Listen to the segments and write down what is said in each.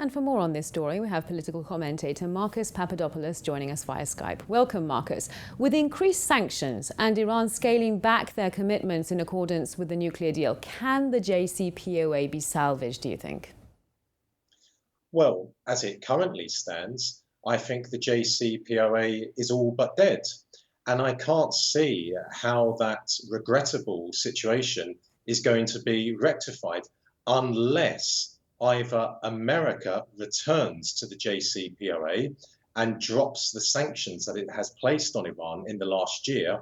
And for more on this story, we have political commentator Marcus Papadopoulos joining us via Skype. Welcome, Marcus. With increased sanctions and Iran scaling back their commitments in accordance with the nuclear deal, can the JCPOA be salvaged, do you think? Well, as it currently stands, I think the JCPOA is all but dead. And I can't see how that regrettable situation is going to be rectified unless either America returns to the JCPOA and drops the sanctions that it has placed on Iran in the last year,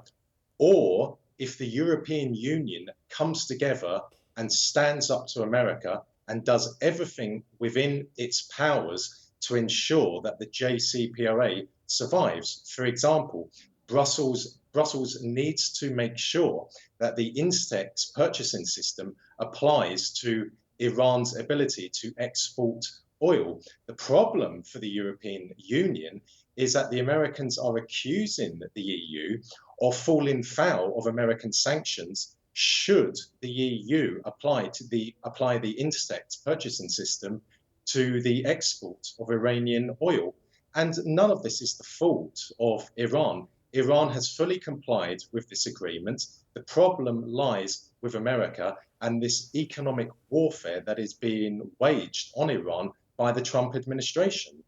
or if the European Union comes together and stands up to America and does everything within its powers to ensure that the JCPOA survives. For example, Brussels needs to make sure that the Instex purchasing system applies to Iran's ability to export oil. The problem for the European Union is that the Americans are accusing the EU of falling foul of American sanctions should the EU apply the Instex purchasing system to the export of Iranian oil. And none of this is the fault of Iran. Iran has fully complied with this agreement. The problem lies with America and this economic warfare that is being waged on Iran by the Trump administration.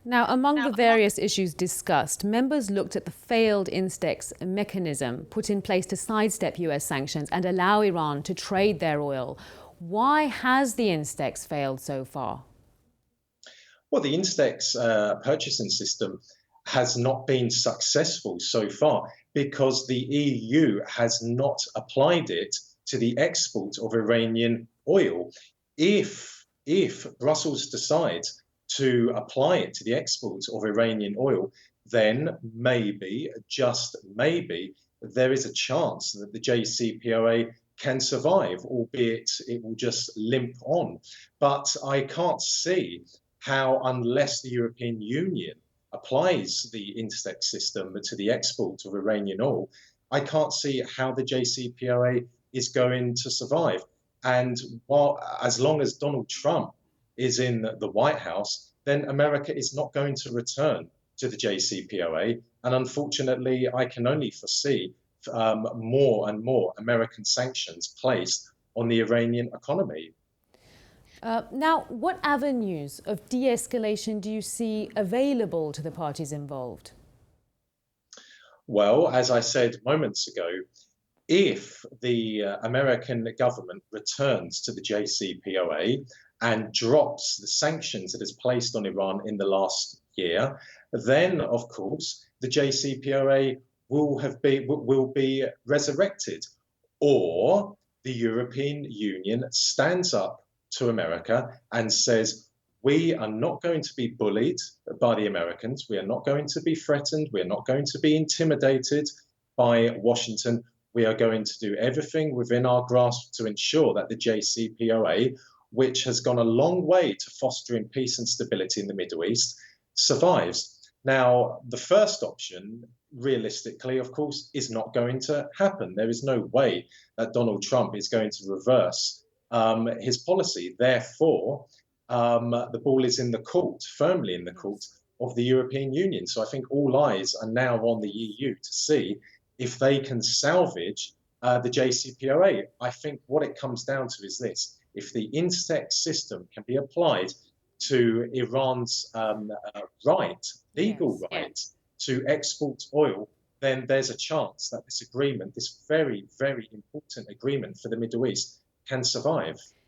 Now, among the various issues discussed, members looked at the failed Instex mechanism put in place to sidestep US sanctions and allow Iran to trade their oil. Why has the Instex failed so far? Well, the Instex purchasing system has not been successful so far because the EU has not applied it to the export of Iranian oil. If Brussels decides to apply it to the export of Iranian oil, then maybe, just maybe, there is a chance that the JCPOA can survive, albeit it will just limp on. But I can't see how, unless the European Union applies the Instex system to the export of Iranian oil, I can't see how the JCPOA is going to survive. And as long as Donald Trump is in the White House, then America is not going to return to the JCPOA. And unfortunately, I can only foresee more and more American sanctions placed on the Iranian economy. Now, what avenues of de-escalation do you see available to the parties involved? Well, as I said moments ago, if the American government returns to the JCPOA and drops the sanctions it has placed on Iran in the last year, then, of course, the JCPOA will be resurrected. Or the European Union stands up to America and says, we are not going to be bullied by the Americans. We are not going to be threatened. We are not going to be intimidated by Washington. We are going to do everything within our grasp to ensure that the JCPOA, which has gone a long way to fostering peace and stability in the Middle East, survives. Now, the first option, realistically, of course, is not going to happen. There is no way that Donald Trump is going to reverse his policy. Therefore, the ball is in the court, firmly in the court of the European Union. So I think all eyes are now on the EU to see if they can salvage the JCPOA. I think what it comes down to is this: if the Instex system can be applied to Iran's legal right to export oil, then there's a chance that this agreement, this very, very important agreement for the Middle East, can survive.